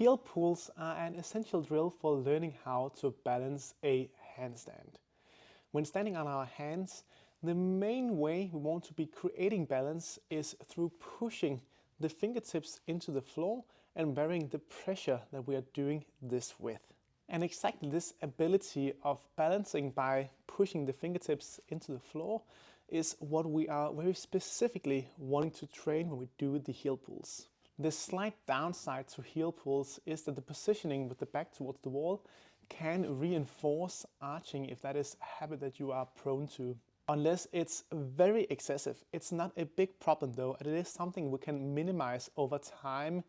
Heel pulls are an essential drill for learning how to balance a handstand. When standing on our hands, the main way we want to be creating balance is through pushing the fingertips into the floor and varying the pressure that we are doing this with. And exactly this ability of balancing by pushing the fingertips into the floor is what we are very specifically wanting to train when we do the heel pulls. The slight downside to heel pulls is that the positioning with the back towards the wall can reinforce arching if that is a habit that you are prone to. Unless it's very excessive, it's not a big problem though, and it is something we can minimize over time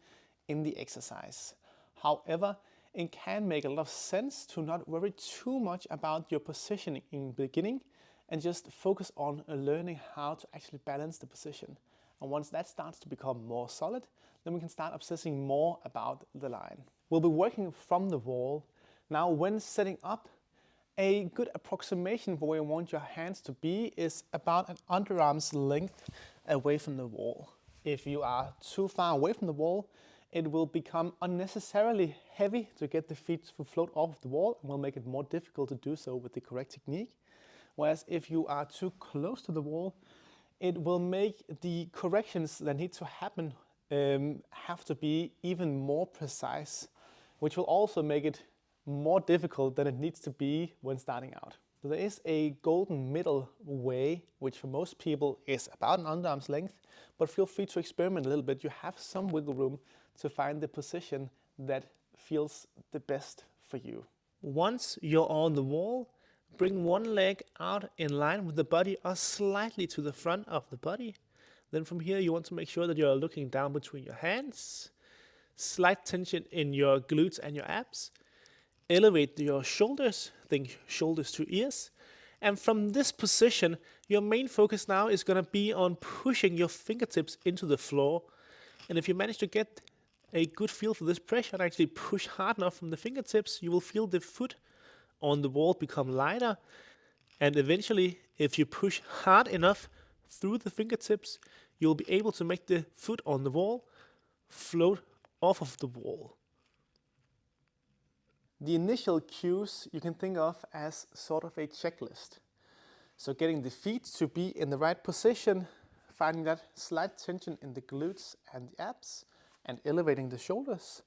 in the exercise. However, it can make a lot of sense to not worry too much about your positioning in the beginning and just focus on learning how to actually balance the position. And once that starts to become more solid, then we can start obsessing more about the line. We'll be working from the wall. Now, when setting up, a good approximation for where you want your hands to be is about an underarm's length away from the wall. If you are too far away from the wall, it will become unnecessarily heavy to get the feet to float off of the wall and will make it more difficult to do so with the correct technique. Whereas if you are too close to the wall, it will make the corrections that need to happen have to be even more precise, which will also make it more difficult than it needs to be when starting out. So there is a golden middle way, which for most people is about an underarm's length, but feel free to experiment a little bit. You have some wiggle room to find the position that feels the best for you. Once you're on the wall, bring one leg out in line with the body or slightly to the front of the body. Then from here, you want to make sure that you're looking down between your hands. Slight tension in your glutes and your abs. Elevate your shoulders, think shoulders to ears. And from this position, your main focus now is going to be on pushing your fingertips into the floor. And if you manage to get a good feel for this pressure and actually push hard enough from the fingertips, you will feel the foot on the wall become lighter. And eventually, if you push hard enough through the fingertips, you'll be able to make the foot on the wall float off of the wall. The initial cues you can think of as sort of a checklist. So getting the feet to be in the right position, finding that slight tension in the glutes and the abs, and elevating the shoulders.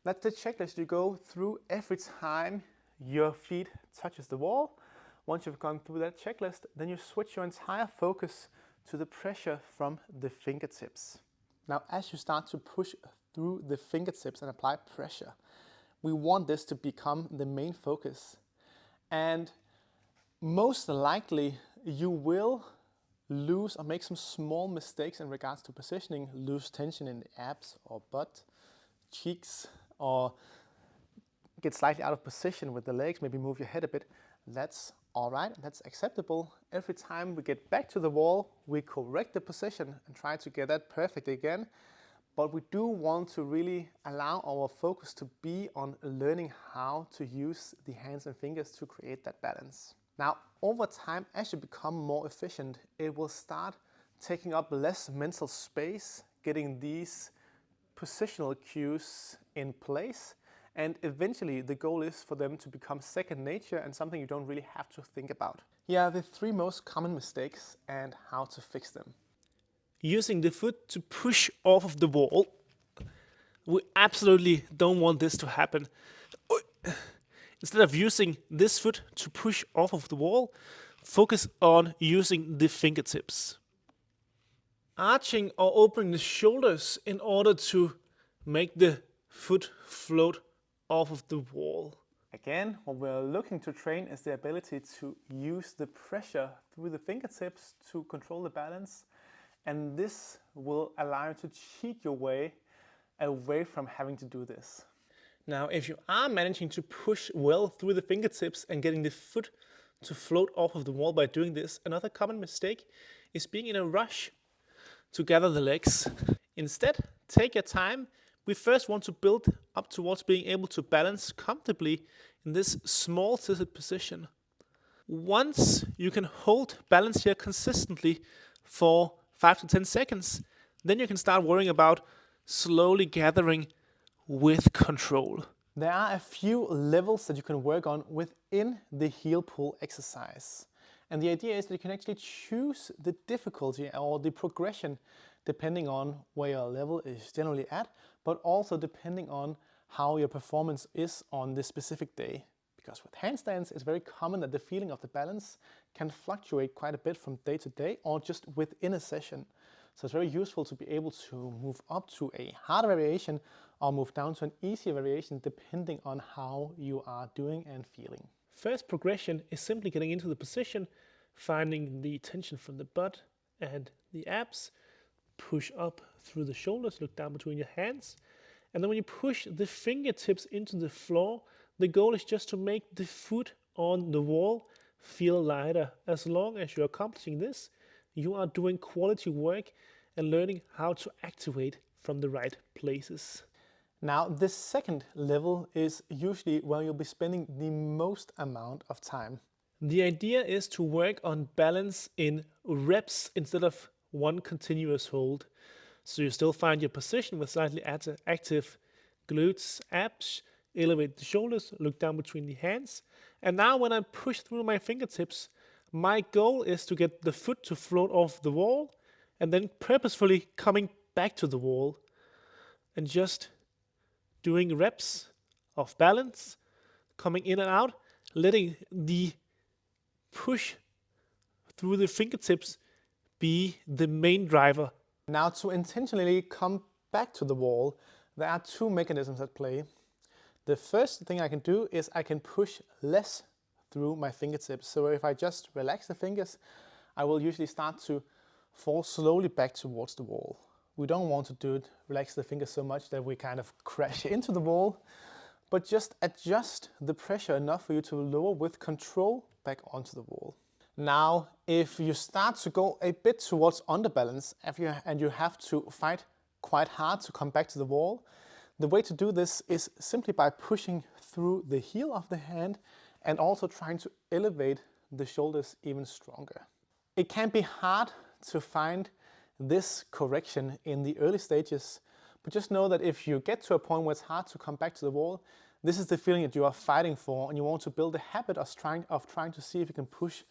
That's the checklist you go through every time your feet touches the wall. Once you've gone through that checklist, then you switch your entire focus to the pressure from the fingertips. Now, as you start to push through the fingertips and apply pressure, we want this to become the main focus. And most likely, you will lose or make some small mistakes in regards to positioning, lose tension in the abs or butt, cheeks, or get slightly out of position with the legs, maybe move your head a bit. That's all right, that's acceptable. Every time we get back to the wall, we correct the position and try to get that perfect again. But we do want to really allow our focus to be on learning how to use the hands and fingers to create that balance. Now, over time, as you become more efficient, it will start taking up less mental space, getting these positional cues in place. And eventually, the goal is for them to become second nature and something you don't really have to think about. Here are the 3 most common mistakes and how to fix them. Using the foot to push off of the wall. We absolutely don't want this to happen. Instead of using this foot to push off of the wall, focus on using the fingertips. Arching or opening the shoulders in order to make the foot float off of the wall. Again, what we're looking to train is the ability to use the pressure through the fingertips to control the balance. And this will allow you to cheat your way away from having to do this. Now, if you are managing to push well through the fingertips and getting the foot to float off of the wall by doing this, another common mistake is being in a rush to gather the legs. Instead, take your time. We first want to build up towards being able to balance comfortably in this small tilted position. Once you can hold balance here consistently for 5 to 10 seconds, then you can start worrying about slowly gathering with control. There are a few levels that you can work on within the heel pull exercise. And the idea is that you can actually choose the difficulty or the progression depending on where your level is generally at, but also depending on how your performance is on this specific day. Because with handstands, it's very common that the feeling of the balance can fluctuate quite a bit from day to day or just within a session. So it's very useful to be able to move up to a harder variation or move down to an easier variation depending on how you are doing and feeling. First progression is simply getting into the position, finding the tension from the butt and the abs, push up through the shoulders, look down between your hands, and then when you push the fingertips into the floor, the goal is just to make the foot on the wall feel lighter. As long as you're accomplishing this, you are doing quality work and learning how to activate from the right places. Now, the second level is usually where you'll be spending the most amount of time. The idea is to work on balance in reps instead of one continuous hold. So you still find your position with slightly active glutes, abs, elevate the shoulders, look down between the hands. And now when I push through my fingertips, my goal is to get the foot to float off the wall and then purposefully coming back to the wall and just doing reps of balance, coming in and out, letting the push through the fingertips be the main driver. Now, to intentionally come back to the wall, there are two mechanisms at play. The first thing I can do is I can push less through my fingertips. So if I just relax the fingers, I will usually start to fall slowly back towards the wall. We don't want to relax the fingers so much that we kind of crash into the wall, but just adjust the pressure enough for you to lower with control back onto the wall. Now, if you start to go a bit towards underbalance and you have to fight quite hard to come back to the wall, the way to do this is simply by pushing through the heel of the hand and also trying to elevate the shoulders even stronger. It can be hard to find this correction in the early stages, but just know that if you get to a point where it's hard to come back to the wall, this is the feeling that you are fighting for, and you want to build a habit of trying to see if you can push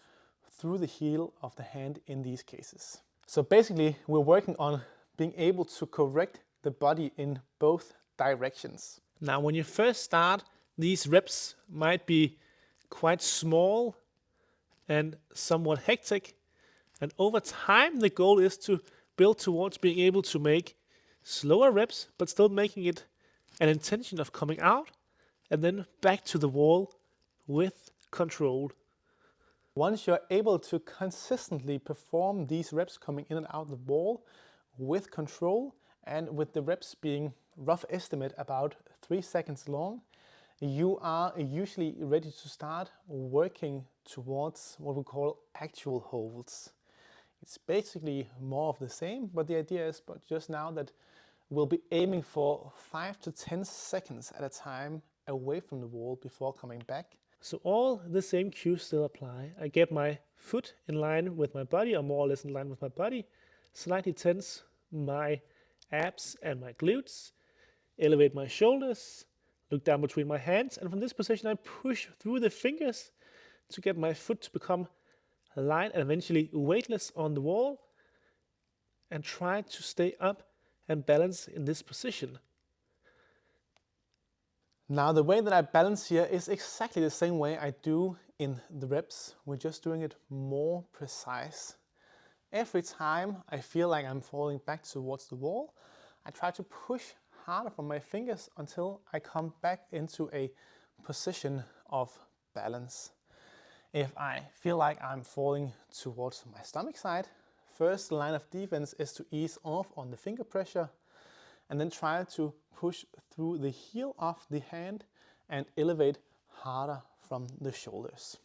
through the heel of the hand in these cases. So basically, we're working on being able to correct the body in both directions. Now, when you first start, these reps might be quite small and somewhat hectic. And over time, the goal is to build towards being able to make slower reps, but still making it an intention of coming out and then back to the wall with control. Once you're able to consistently perform these reps coming in and out of the wall with control, and with the reps being rough estimate about 3 seconds long, you are usually ready to start working towards what we call actual holds. It's basically more of the same, but the idea is just now that we'll be aiming for 5 to 10 seconds at a time away from the wall before coming back. So all the same cues still apply. I get my foot in line with my body, or more or less in line with my body, slightly tense my abs and my glutes, elevate my shoulders, look down between my hands, and from this position I push through the fingers to get my foot to become light and eventually weightless on the wall, and try to stay up and balance in this position. Now, the way that I balance here is exactly the same way I do in the reps. We're just doing it more precise. Every time I feel like I'm falling back towards the wall, I try to push harder from my fingers until I come back into a position of balance. If I feel like I'm falling towards my stomach side, first line of defense is to ease off on the finger pressure and then try to push through the heel of the hand and elevate harder from the shoulders.